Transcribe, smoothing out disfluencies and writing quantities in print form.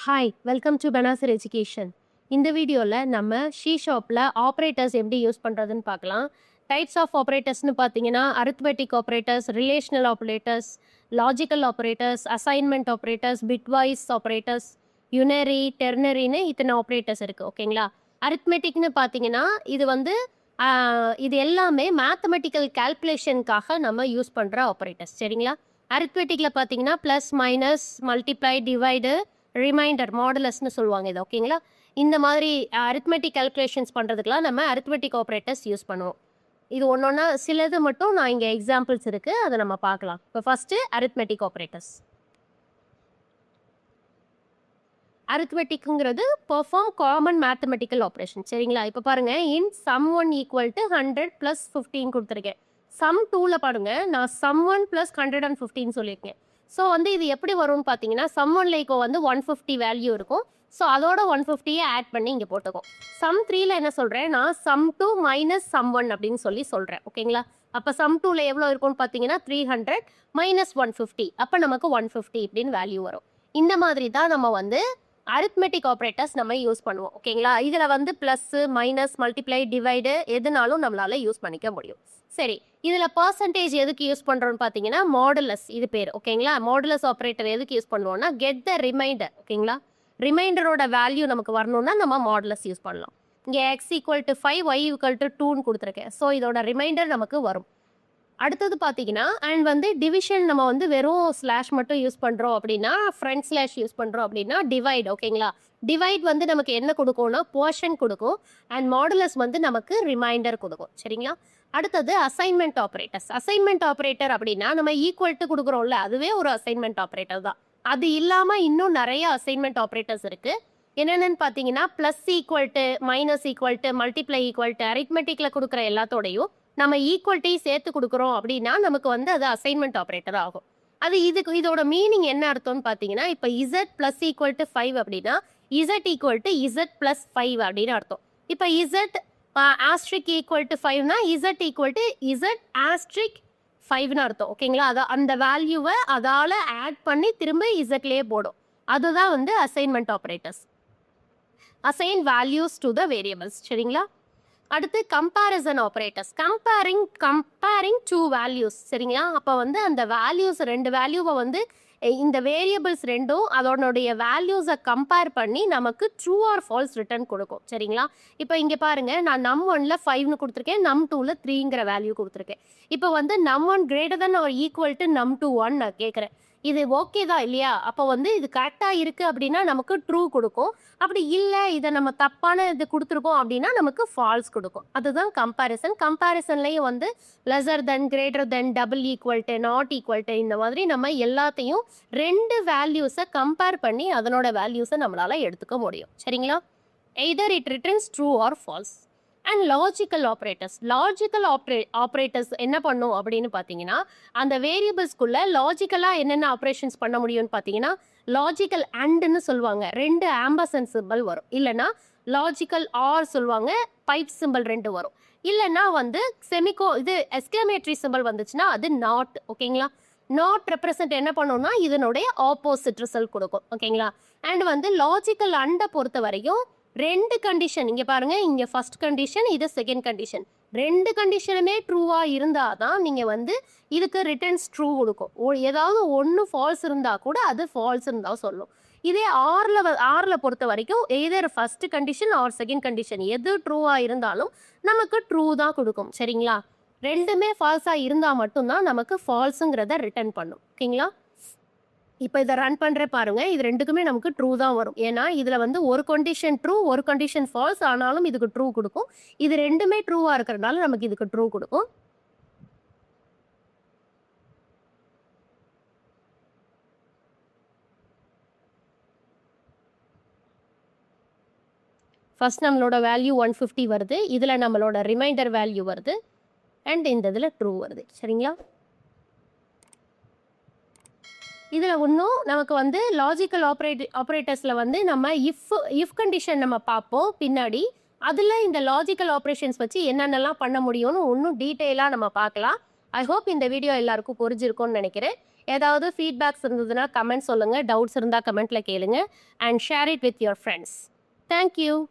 Hi welcome to Benazir education. இந்த வீடியோவில் நம்ம ஷீ ஷாப்பில் ஆப்ரேட்டர்ஸ் எப்படி யூஸ் பண்ணுறதுன்னு பார்க்கலாம். டைப்ஸ் ஆஃப் ஆப்ரேட்டர்ஸ்னு பார்த்தீங்கன்னா arithmetic operators, relational operators, logical operators, assignment operators, bitwise operators, unary, டெர்னரின்னு இத்தனை ஆப்ரேட்டர்ஸ் இருக்குது. ஓகேங்களா? அரித்மெட்டிக்னு பார்த்தீங்கன்னா இது எல்லாமே மேத்தமெட்டிக்கல் கால்குலேஷனுக்காக நம்ம யூஸ் பண்ணுற ஆப்ரேட்டர்ஸ். சரிங்களா? அரித்மெட்டிக்கில் பார்த்தீங்கன்னா plus, minus, multiply, divide, remainder, மாடுலஸ்னு சொல்லுவாங்க இது. ஓகேங்களா? இந்த மாதிரி அரித்மெட்டிக் கால்குலேஷன்ஸ் பண்ணுறதுக்குலாம் நம்ம அரித்மெட்டிக் ஆப்ரேட்டர்ஸ் யூஸ் பண்ணுவோம். இது ஒன்றொன்னா சிலது மட்டும் நான் இங்கே எக்ஸாம்பிள்ஸ் இருக்குது, அதை நம்ம பார்க்கலாம். இப்போ ஃபஸ்ட்டு அரித்மெட்டிக் ஆப்ரேட்டர்ஸ். அரித்மெட்டிக்குங்கிறது பெர்ஃபார்ம் காமன் மேத்தமெட்டிக்கல் ஆப்ரேஷன். சரிங்களா? இப்போ பாருங்கள், இன் சம் 1 ஈக்குவல் டு 100 + 15 கொடுத்துருக்கேன். சம் 2ல் பாருங்க, நான் சம் 1 + 115 சொல்லியிருக்கேன். ஸோ இது எப்படி வரும்னு பார்த்தீங்கன்னா, சம் 1ல் இப்போ 150 வேல்யூ இருக்கும். ஸோ அதோட 150யை ஆட் பண்ணி இங்கே போட்டுக்கும். சம் 3ல் என்ன சொல்கிறேன், நான் சம் 2 மைனஸ் சம் 1 அப்படின்னு சொல்கிறேன். ஓகேங்களா? அப்போ சம் 2ல் எவ்வளோ இருக்கும்னு பார்த்தீங்கன்னா 300 மைனஸ் 150. அப்போ நமக்கு 150 இப்படின்னு வேல்யூ வரும். இந்த மாதிரி தான் நம்ம அரித்மெட்டிக் ஆப்ரேட்டர்ஸ் நம்ம யூஸ் பண்ணுவோம். ஓகேங்களா? இதில் ப்ளஸ், மைனஸ், மல்டிப்ளை, டிவைடு எதுனாலும் நம்மளால யூஸ் பண்ணிக்க முடியும். சரி, இதில் பர்சன்டேஜ் எதுக்கு யூஸ் பண்ணுறோன்னு பார்த்தீங்கன்னா மாடுலஸ் இது பேர். ஓகேங்களா? மாடுலஸ் ஆப்ரேட்டர் எதுக்கு யூஸ் பண்ணுவோம்னா கெட் த ரிமைண்டர். ஓகேங்களா? ரிமைண்டரோட வேல்யூ நமக்கு வரணும்னா நம்ம மாடுலஸ் யூஸ் பண்ணலாம். இங்கே x = 5, y = 2ன்னு கொடுத்துருக்கேன். ஸோ இதோட ரிமைண்டர் நமக்கு வரும். அடுத்தது பார்த்தீங்கன்னா அண்ட் டிவிஷன் நம்ம வெறும் ஸ்லாஷ் மட்டும் யூஸ் பண்ணுறோம் அப்படின்னா, ஃப்ரண்ட் ஸ்லாஷ் யூஸ் பண்ணுறோம் அப்படின்னா டிவைட். ஓகேங்களா? டிவைட் நமக்கு என்ன கொடுக்கும்னா போர்ஷன் கொடுக்கும். அண்ட் மாடுலஸ் நமக்கு ரிமைண்டர் கொடுக்கும். சரிங்களா? அடுத்தது அசைன்மெண்ட் ஆப்ரேட்டர்ஸ். அசைன்மெண்ட் ஆப்ரேட்டர் அப்படின்னா நம்ம ஈக்குவல் டு கொடுக்குறோம்ல, அதுவே ஒரு அசைன்மெண்ட் ஆப்ரேட்டர் தான். அது இல்லாமல் இன்னும் நிறைய அசைன்மெண்ட் ஆப்ரேட்டர்ஸ் இருக்குது. என்னென்னு பார்த்தீங்கன்னா plus equal to, minus equal to, multiply equal to, அரித்மெட்டிக்கில் கொடுக்குற எல்லாத்தோடையும் நம்ம ஈக்குவல்ட்டி சேர்த்து கொடுக்குறோம் அப்படின்னா நமக்கு அது அசைன்மெண்ட் ஆப்ரேட்டர் ஆகும். இதோட மீனிங் என்ன அர்த்தம்னு பார்த்தீங்கன்னா, இப்போ z + = 5 அப்படின்னா z = z + 5 அப்படின்னு அர்த்தம். இப்போ z ஆஸ்ட்ரிக் = 5னா z = z ஆஸ்ட்ரிக் 5ன்னு அர்த்தம். ஓகேங்களா? அந்த வேல்யூவை அதால் ஆட் பண்ணி திரும்ப இசட்லேயே போடும். அதுதான் assignment operators. Assign values to the variables. சரிங்களா? அடுத்து கம்பேரிசன் ஆப்ரேட்டர்ஸ். Comparing 2 values. சரிங்களா? அப்போ அந்த வேல்யூஸ் 2 வேல்யூவை இந்த வேரியபிள்ஸ் ரெண்டும் அதனுடைய வேல்யூஸை கம்பேர் பண்ணி நமக்கு ட்ரூ ஆர் ஃபால்ஸ் ரிட்டர்ன் கொடுக்கும். சரிங்களா? இப்போ இங்கே பாருங்க, நான் நம் 1ல் 5ன்னு கொடுத்துருக்கேன், நம் 2ல் 3ங்கிற வேல்யூ கொடுத்துருக்கேன். இப்போ நம் 1 > or equal to நம் 2 1 நான் கேட்குறேன். இது ஓகே தான் இல்லையா? அப்போ இது கரெக்டாக இருக்குது அப்படின்னா நமக்கு ட்ரூ கொடுக்கும். அப்படி இல்லை, இதை நம்ம தப்பான இது கொடுத்துருக்கோம் அப்படின்னா நமக்கு ஃபால்ஸ் கொடுக்கும். அதுதான் கம்பேரிசன். கம்பேரிசன்லேயும் lesser than, greater than, double equal to, not equal to, இந்த மாதிரி நம்ம எல்லாத்தையும் 2 வேல்யூஸை கம்பேர் பண்ணி அதனோட வேல்யூஸை நம்மளால் எடுத்துக்க முடியும். சரிங்களா? Either it returns true or false. And logical operators. Logical operators என்ன பண்ணும் அப்படின்னு பார்த்தீங்கன்னா, அந்த வேரியபிள்ஸ்குள்ளே லாஜிக்கலாக என்னென்ன ஆப்ரேஷன்ஸ் பண்ண முடியும்னு பார்த்தீங்கன்னா, லாஜிக்கல் அண்டுன்னு சொல்லுவாங்க, 2 ஆம்பர்சன் சிம்பிள் வரும். இல்லைன்னா லாஜிக்கல் ஆர் சொல்லுவாங்க, பைப் சிம்பிள் 2 வரும். இல்லைன்னா எஸ்க்ளமேட்டரி சிம்பிள் வந்துச்சுன்னா அது நாட். ஓகேங்களா? நாட் ரெப்ரசன்ட் என்ன பண்ணோம்னா இதனுடைய ஆப்போசிட் ரிசல்ட் கொடுக்கும். ஓகேங்களா? அண்ட் லாஜிக்கல் அண்டை பொறுத்த வரைக்கும் 2 கண்டிஷன், இங்கே பாருங்க, இங்கே ஃபர்ஸ்ட் கண்டிஷன், இது செகண்ட் கண்டிஷன், 2 கண்டிஷனுமே ட்ரூவாக இருந்தால் தான் நீங்கள் இதுக்கு ரிட்டர்ன்ஸ் ட்ரூ கொடுக்கும். ஏதாவது ஒன்று ஃபால்ஸ் இருந்தால் கூட அது ஃபால்ஸ் இருந்தால் சொல்லும். இதே ஆரில் பொறுத்த வரைக்கும் either first condition or second condition எது ட்ரூவாக இருந்தாலும் நமக்கு ட்ரூ தான் கொடுக்கும். சரிங்களா? 2மே ஃபால்ஸாக இருந்தால் மட்டும்தான் நமக்கு ஃபால்ஸுங்கிறத ரிட்டர்ன் பண்ணும். ஓகேங்களா? இப்போ இதை ரன் பண்ணுற பாருங்க, இது 2க்குமே நமக்கு ட்ரூ தான் வரும். ஏன்னா இதில் ஒரு கண்டிஷன் ட்ரூ, ஒரு கண்டிஷன் ஃபால்ஸ், ஆனாலும் இதுக்கு ட்ரூ கொடுக்கும். இது 2மே ட்ரூவாக இருக்கிறதுனால நமக்கு இதுக்கு ட்ரூ கொடுக்கும். ஃபர்ஸ்ட் நம்மளோட வேல்யூ 150 வருது, இதில் நம்மளோட ரிமைண்டர் வேல்யூ வருது, அண்ட் இந்த இதில் ட்ரூ வருது. சரிங்களா? இதில் இன்னும் நமக்கு லாஜிக்கல் ஆப்ரேட்டர்ஸில் நம்ம இஃப் கண்டிஷன் நம்ம பார்ப்போம் பின்னாடி. அதில் இந்த லாஜிக்கல் ஆப்ரேஷன்ஸ் வச்சு என்னென்னலாம் பண்ண முடியும்னு இன்னும் டீட்டெயிலாக நம்ம பார்க்கலாம். ஐ ஹோப் இந்த வீடியோ எல்லாருக்கும் புரிஞ்சிருக்கும்னு நினைக்கிறேன். ஏதாவது ஃபீட்பேக்ஸ் இருந்ததுன்னா கமெண்ட் சொல்லுங்கள், டவுட்ஸ் இருந்தால் கமெண்ட்டில் கேளுங்க, and share it with your friends. Thank you.